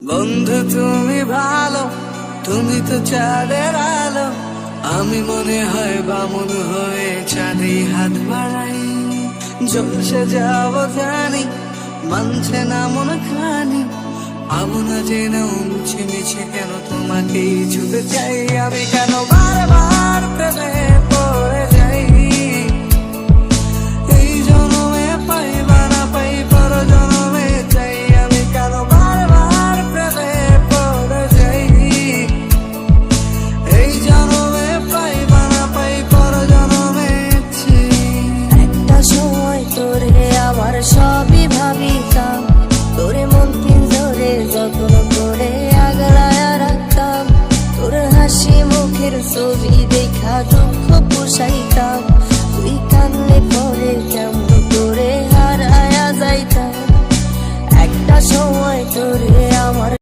বন্ধু তুমি ভালো, তুমি তো চাঁদের আলো। আমি মনে হয় বামুন হয়ে চাঁদে হাত বাড়াই। জলসে যাব জানি, মানছে না মন খানি। পাবো না জেনেও মুছে মিছে কেন তোমাকেই ছুতে চাই। আমি কেন বারবার প্রেমে পড়ে যাই। এই জন্মে পাই বা না পাই, পর জন্মে চাই। আমি কেন বারবার প্রেমে পড়ে যাই। এই জন্মে পাই বা না পাই, পর জন্মে চাই। একটা সময় তোরে আমার সবই ভাবিতাম, তোরে মন পিঞ্জরে যত্ন করে আগলায়া রাখতাম। তোর হাসি মুখের ছবি দেখা দুঃখ পোষাইতাম।